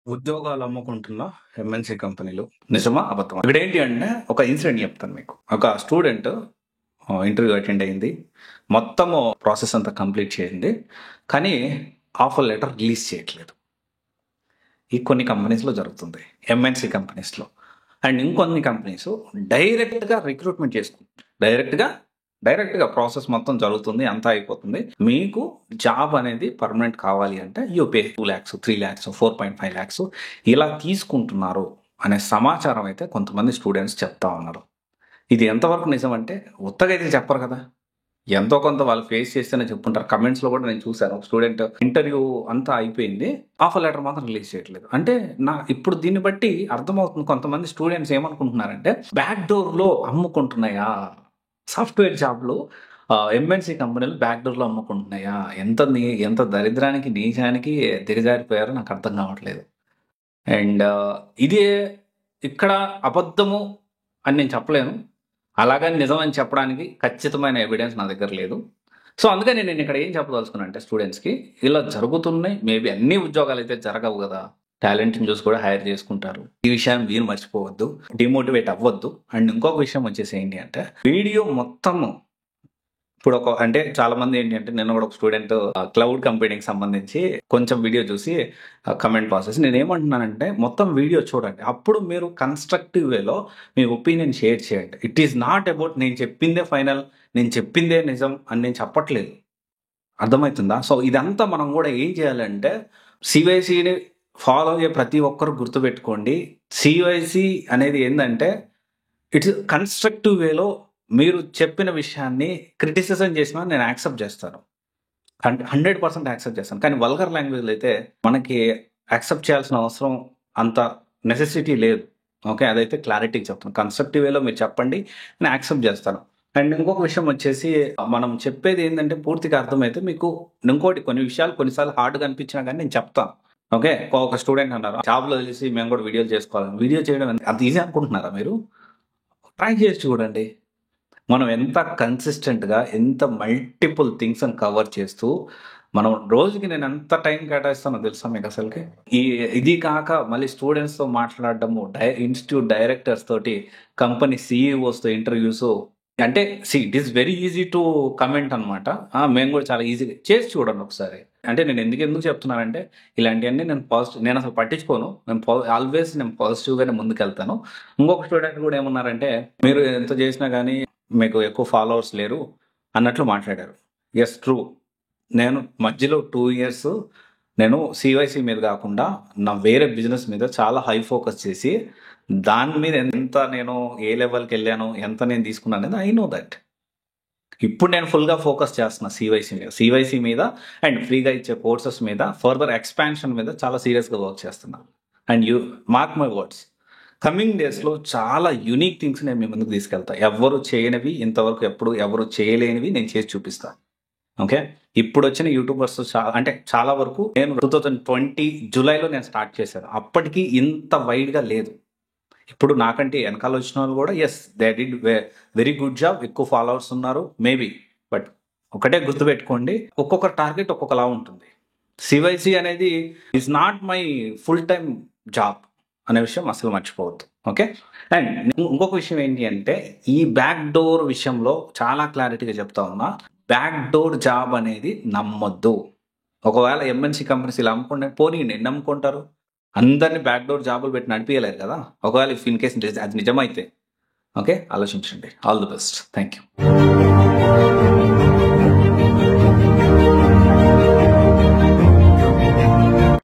ఉద్యోగాలు అమ్ముకుంటున్న ఎంఎన్‌సి కంపెనీలు. నిజమా? అబద్ధమా? ఇక్కడేంటి అంటే ఒక ఇన్సిడెంట్ చెప్తాను మీకు. ఒక స్టూడెంట్ ఇంటర్వ్యూ అటెండ్ అయింది. మొత్తము ప్రాసెస్ అంతా కంప్లీట్ చేసింది. కానీ ఆఫర్ లెటర్ రిలీజ్ చేయట్లేదు. ఈ కొన్ని కంపెనీస్‌లో జరుగుతుంది. ఎంఎన్‌సి కంపెనీస్‌లో. అండ్ ఇంకొన్ని కంపెనీస్ డైరెక్ట్‌గా రిక్రూట్‌మెంట్ చేసుకుంటారు. డైరెక్ట్‌గా ప్రాసెస్ మొత్తం జరుగుతుంది. అంతా అయిపోతుంది. మీకు జాబ్ అనేది పర్మనెంట్ కావాలి అంటే యూ పే 2,00,000, 3,00,000, 4.5 lakhs ఇలా తీసుకుంటున్నారు అనే సమాచారం అయితే కొంతమంది స్టూడెంట్స్ చెప్తా ఉన్నారు. ఇది ఎంతవరకు నిజం అంటే ఉత్తగా అయితే చెప్పరు కదా! ఎంతో కొంత వాళ్ళు ఫేస్ చేస్తేనే చెప్పుంటారు. కమెంట్స్‌లో కూడా నేను చూసాను. ఒక స్టూడెంట్ ఇంటర్వ్యూ అంతా అయిపోయింది. ఆఫర్ లెటర్ మాత్రం రిలీజ్ చేయట్లేదు. అంటే ఇప్పుడు దీన్ని బట్టి అర్థమవుతుంది కొంతమంది స్టూడెంట్స్ ఏమనుకుంటున్నారంటే బ్యాక్ డోర్‌లో అమ్ముకుంటున్నాయా? సాఫ్ట్‌వేర్ జాబ్‌లు ఎంఎన్‌సి కంపెనీలు బ్యాక్ డోర్‌లో అమ్ముకుంటున్నాయా? ఎంత దరిద్రానికి, నీచానికి దిగజారిపోయారో నాకు అర్థం కావట్లేదు. అండ్ ఇదే ఇక్కడ అబద్ధము అని నేను చెప్పలేను. అలాగని నిజమని చెప్పడానికి ఖచ్చితమైన ఎవిడెన్స్ నా దగ్గర లేదు. సో, అందుకని నేను ఇక్కడ ఏం చెప్పదలుచుకున్నా అంటే స్టూడెంట్స్‌కి ఇలా జరుగుతున్నాయి. మేబీ అన్ని ఉద్యోగాలైతే జరగవు గదా! టాలెంట్‌ని చూసి కూడా హైర్ చేసుకుంటారు. ఈ విషయాన్ని మీరు మర్చిపోవద్దు. డీమోటివేట్ అవ్వద్దు. అండ్ ఇంకొక విషయం వచ్చేసి ఏంటి అంటే వీడియో మొత్తము ఇప్పుడు అంటే చాలా మంది ఏంటి అంటే నేను కూడా ఒక స్టూడెంట్ క్లౌడ్ కంప్యూటింగ్ సంబంధించి కొంచెం వీడియో చూసి కమెంట్ పాస్ చేసి నేనేమంటున్నానంటే మొత్తం వీడియో చూడండి. అప్పుడు మీరు కన్‌స్ట్రక్టివ్ వేలో మీ ఒపీనియన్ షేర్ చేయండి. ఇట్ ఈస్ నాట్ అబౌట్ నేను చెప్పిందే ఫైనల్, నేను చెప్పిందే నిజం అని నేను చెప్పట్లేదు. అర్థమవుతుందా? సో, ఇదంతా మనం కూడా ఏం చేయాలంటే సీవైసీని ఫాలో అయ్యే ప్రతి ఒక్కరు గుర్తుపెట్టుకోండి. సీవైసీ అనేది ఏందంటే ఇట్స్ కన్‌స్ట్రక్టివ్ వేలో మీరు చెప్పిన విషయాన్ని క్రిటిసిజం చేసినా నేను యాక్సెప్ట్ చేస్తాను. 100% యాక్సెప్ట్ చేస్తాను. కానీ వల్గర్ లాంగ్వేజ్‌లో అయితే మనకి యాక్సెప్ట్ చేయాల్సిన అవసరం అంత నెసెసిటీ లేదు. ఓకే. అదైతే క్లారిటీగా చెప్తాను. కన్‌స్ట్రక్టివ్ వేలో మీరు చెప్పండి. నేను యాక్సెప్ట్ చేస్తాను. అండ్ ఇంకొక విషయం వచ్చేసి మనం చెప్పేది ఏందంటే పూర్తిగా అర్థమైతే మీకు ఇంకోటి కొన్ని విషయాలు కొన్నిసార్లు హార్డ్‌గా అనిపించినా గానీ నేను చెప్తాను. ఓకే. ఒక స్టూడెంట్ అన్నారు. జాబ్‌లో తెలిసి మేము కూడా వీడియోలు చేసుకోవాలని. వీడియో చేయడం అంత ఈజీ అనుకుంటున్నారా మీరు? ట్రై చేసి చూడండి. మనం ఎంత కన్సిస్టెంట్‌గా, ఎంత మల్టిపుల్ థింగ్స్‌ని కవర్ చేస్తూ, మనం రోజుకి నేను ఎంత టైం కేటాయిస్తానో తెలుసా మీకసలకి? ఇది కాక మళ్ళీ స్టూడెంట్స్‌తో మాట్లాడడము, ఇన్‌స్టిట్యూట్ డైరెక్టర్స్ తోటి, కంపెనీ సీఈఓస్‌తో ఇంటర్వ్యూసు. అంటే it is very easy to comment అనమాట. మేము కూడా చాలా ఈజీగా చేసి చూడండి ఒకసారి. అంటే నేను ఎందుకు చెప్తున్నానంటే ఇలాంటియన్నీ నేనసలు పట్టించుకోను. ఆల్వేస్ నేను పాజిటివ్‌గానే ముందుకెళ్తాను. ఇంకొక స్టూడెంట్ కూడా ఏమన్నారంటే, "మీరు ఎంత చేసినా గానీ మీకు ఎక్కువ ఫాలోవర్స్ లేరు" అన్నట్లు మాట్లాడారు. Yes, true. నేను మధ్యలో 2 ఇయర్స్ నేను సీవైసీ మీద కాకుండా నా వేరే బిజినెస్ మీద చాలా హై ఫోకస్ చేసి దాని మీద ఎంత నేను ఏ లెవెల్‌కెళ్ళాను, ఎంత నేను తీసుకున్నాను అనేది ఐ నో దట్. ఇప్పుడు నేను ఫుల్‌గా ఫోకస్ చేస్తున్నా సీవైసీ మీద అండ్ ఫ్రీగా ఇచ్చే కోర్సెస్ మీద, ఫర్దర్ ఎక్స్‌పాన్షన్ మీద చాలా సీరియస్‌గా వర్క్ చేస్తున్నా. And mark my words, coming డేస్‌లో చాలా యూనిక్ థింగ్స్ నేను మీ ముందుకు తీసుకెళ్తా. ఎవ్వరు చేయనివి, ఇంతవరకు ఎప్పుడు ఎవరు చేయలేనివి నేను చేసి చూపిస్తా. ఓకే. ఇప్పుడొచ్చిన యూట్యూబర్స్ అంటే చాలా వరకు నేను 2020 జులైలో నేను స్టార్ట్ చేశాను. అప్పటికి ఇంత వైడ్‌గా లేదు. ఇప్పుడు నాకంటే వెనకాల వచ్చిన వాళ్ళు కూడా they did very good job. ఎక్కువ ఫాలోవర్స్ ఉన్నారు మేబీ. బట్ ఒకటే గుర్తుపెట్టుకోండి, ఒక్కొక్క టార్గెట్ ఒక్కొక్కలా ఉంటుంది. సివైసి అనేది is not my full time job అనే విషయం అసలు మర్చిపోవద్దు. ఓకే. అండ్ ఇంకొక విషయం ఏంటి అంటే ఈ బ్యాక్ డోర్ విషయంలో చాలా క్లారిటీగా చెప్తా ఉన్నా. బ్యాక్ డోర్ జాబ్ అనేది నమ్మొద్దు. ఒకవేళ ఎంఎన్‌సి కంపెనీస్ ఇలా అమ్ముకుంటే పోనీయండి, ఎన్ని అమ్ముకుంటారు? అందరిని బ్యాక్ డోర్ జాబులు పెట్టి నడిపియలేరు కదా! ఒకవేళ ఇన్ కేస్ అది నిజమైతే. ఓకే. ఆలోచించండి. All the best. Thank you.